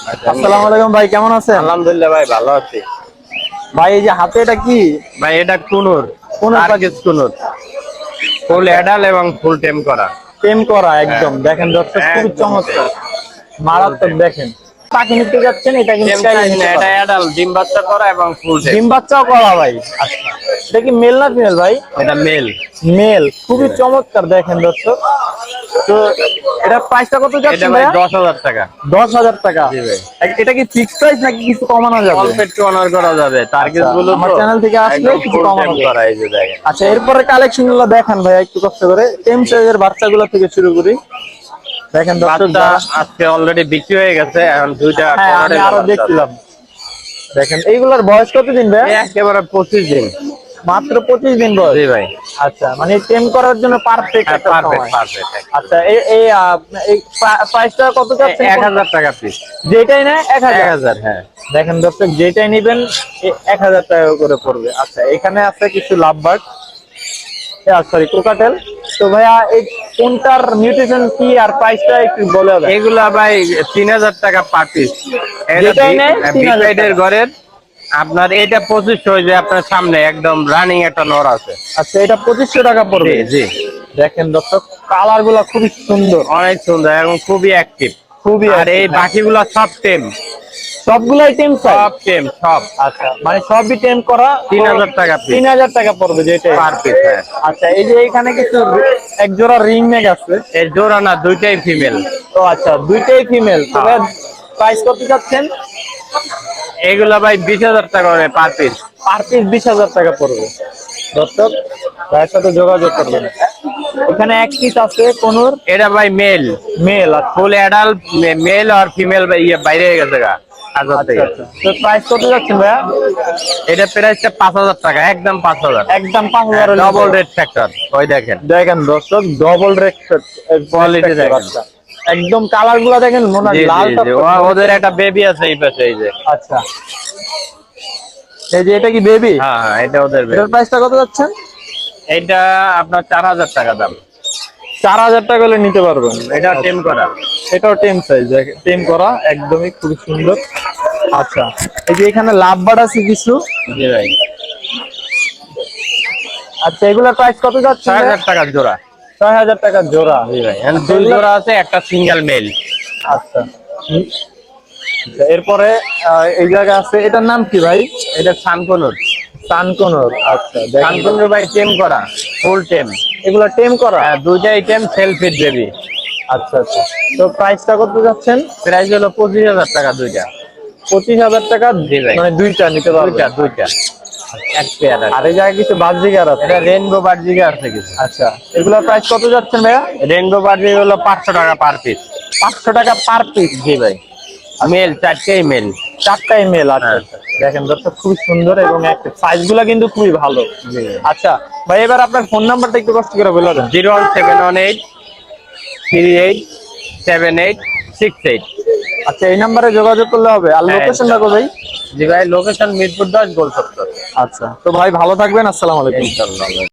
আসসালামু আলাইকুম ভাই, কেমন আছেন? আলহামদুলিল্লাহ ভাই, ভালো আছি। ভাই এই যে হাতে এটা কি? ভাই এটা কুনুর, কুনুর টার্কিশ কুনুর, ফুল অ্যাডাল এবং ফুল টেম করা। টেম করা হ্যাঁ, একদম। দেখেন দর্শক, খুবই একদম চমৎকার, ফুল মারাত্মক। টেম। দেখেন পাখি নিতে যাচ্ছেন, এটা কিন্তু টেম চাইলে চাই না, নিতে এটা পারেন। অ্যাডাল ডিম বাচ্চা করা এবং ফুল টেম। ডিম বাচ্চাও করা ভাই। আচ্ছা, এটা কি মেল না ফিমেল ভাই? এটা মেল। মেল, খুবই চমৎকার। দেখেন দর্শক, তো এটা প্রাইসটা কত এটা যাচ্ছেন ভাই ভাইয়া? 10,000 টাকা। 10,000 টাকা। জি ভাই। এটা কি ফিক্সড প্রাইস নাকি কিছু কমানো যাবে? অল্প একটু অনার করা যাবে, টার্কিশ আচ্ছা, গুলো আমার তো চ্যানেল থেকে আসলে একদম কিছু ফুল টেম কমানো যাবে। করা। এই যে দেখেন, আচ্ছা, এরপরে কালেকশন গুলো দেখান ভাইয়া একটু কষ্ট করে। টেম সাইজের বাচ্চাগুলো থেকে শুরু করি। দেখেন দর্শক, বাচ্চা আজকে অলরেডি বিক্রি হয়ে গেছে, এখন দুইটা হ্যাঁ আমি কোকাটেল আরো বাচ্চা আছে। দেখছিলাম। দেখেন এইগুলোর বয়স কতদিন ভাই? এই একেবারে 25 দিন। মাত্র 25 দিন বয়স। জি ভাই। আচ্ছা, মানে টেম করার জন্য পারফেক্ট হ্যাঁ, একটা পারফেক্ট সময়। পারফেক্ট। আচ্ছা, এই এই এই প্রাইসটা কত যাচ্ছে? 1000 টাকা পিস। যেটাই না 1000। 1000, হ্যাঁ। দেখেন দর্শক, যেটাই নেবেন 1000 টাকা করে পড়বে। আচ্ছা, এখানে আছে কিছু লাভবার্ড, সরি কোকাটেল। তো ভাইয়া এই কোনটার মিউটেশন কি আর প্রাইসটা একটু বলে দেন। এগুলা ভাই 3000 টাকা পার পিস। যেটাই নেয় 3000 বিগ টাকা। ঘরের আপনার এটা 2500, যে আপনার সামনে একদম রানিং একটা নর আছে। আচ্ছা, এটা 2500 টাকা পড়বে। জি জি, দেখেন দর্শক, কালার গুলা খুবই সুন্দর, অনেক সুন্দর এবং খুবই অ্যাক্টিভ। খুবই আর এই active। বাকিগুলা সব টেম, সবগুলাই টেম সাইজ। সব টেম সব। আচ্ছা, মানে সবই টেম করা। 3000 টাকা পিস 3000 টাকা পড়বে যেটা। Per piece. হ্যাঁ, আচ্ছা, এই যে এখানে কিছু এক জোড়া রিং নেক আছে। এই জোড়া না, দুইটাই ফিমেল। তো আচ্ছা, দুইটাই ফিমেল। তো হ্যাঁ। প্রাইস কত যাচ্ছেন? এগুলা ভাই 20,000 টাকা করে পার পিস। পার পিস 20,000 টাকা পড়বে। দর্শক, ভাইয়ের সাথে যোগাযোগ করবেন। এখানে এক পিস আছে কোনুর, এটা ভাই মেল, মেল। আচ্ছা ফুল অ্যাডাল্ট মেল আর ফিমেল ভাই বাইরে হয়ে গেছে গা আজব আচ্ছা থেকে। আচ্ছা। তো প্রাইস কত যাচ্ছেন ভাইয়া? এটা প্রাইসটা 5000 টাকা, একদম 5000। একদম 5,000 ডবল রেড ফ্যাক্টর, ওই দেখেন। দেখেন দর্শক, ডবল কোয়ালিটি দেখেন। একদম কালার গুলা দেখেন, মনে হয় জি লাল জি জি, টকটকে। ওদের একটা বেবি আছে এই পাশে, এই যে। আচ্ছা, এই যে এটা কি বেবি? হ্যাঁ হ্যাঁ, এটা ওদের এটার বেবি। প্রাইসটা কত যাচ্ছেন? এটা আপনার 4000 টাকা দাম। 4,000 টাকা হলে নিতে পারবেন। এটা টেম করা। এটাও টেম সাইজ, টেম করা, একদমই খুব সুন্দর। আচ্ছা, এই যে এখানে লাভ বার্ড আছে কিছু। জি ভাই, আচ্ছা, এগুলোর প্রাইস কত যাচ্ছে? 6000 টাকা জোড়া। 6,000 টাকা জোড়া। জি ভাই, দুই জোড়া আছে, একটা সিঙ্গেল মেল। আচ্ছা, আচ্ছা, এরপরে এই জায়গা আছে, এটার নাম কি ভাই? এটা সানকনুর। সানকোনর। আচ্ছা, দেখেন সানকনুর ভাই টেম করা, ফুল টেম। এগুলা টেম করা। হ্যাঁ, দুইটাই টেম, সেলফিট বেবি। আচ্ছা আচ্ছা, তো প্রাইসটা কত যাচ্ছেন? প্রাইস হলো 25,000 টাকা দুইটা। 25,000 টাকা। জি ভাই। মানে দুইটা নিতে পারবেন। দুইটা দুইটা, এক পেয়ার। আর এই জায়গায় কিছু বাজিগার আছে। এটা রেইনবো বার্জিগা আছে কিছু। আচ্ছা, এগুলোর প্রাইস কত যাচ্ছেন ভাইয়া? রেইনবো বার্জিগা হলো 500 টাকা পার পিস। 500 টাকা পার পিস। জি ভাই, মেল, চারটেই মেল। 4টাই মেল। আচ্ছা হ্যাঁ। আচ্ছা, দেখেন দর্শক, খুবই সুন্দর এবং সাইজ গুলা কিন্তু খুবই ভালো। জি। আচ্ছা ভাই, এবার আপনার ফোন নাম্বারটা একটু কষ্ট করে বলে দেন। 01718387868। আচ্ছা, এই নাম্বারে যোগাযোগ করলে হবে। আর হ্যাঁ, লোকেশনটা কোথায়? জি ভাই, লোকেশন মিরপুর 10 গোল চত্বর। আচ্ছা, তো ভাই ভালো থাকবেন। আসসালামু আলাইকুম। ইনশাআল্লাহ।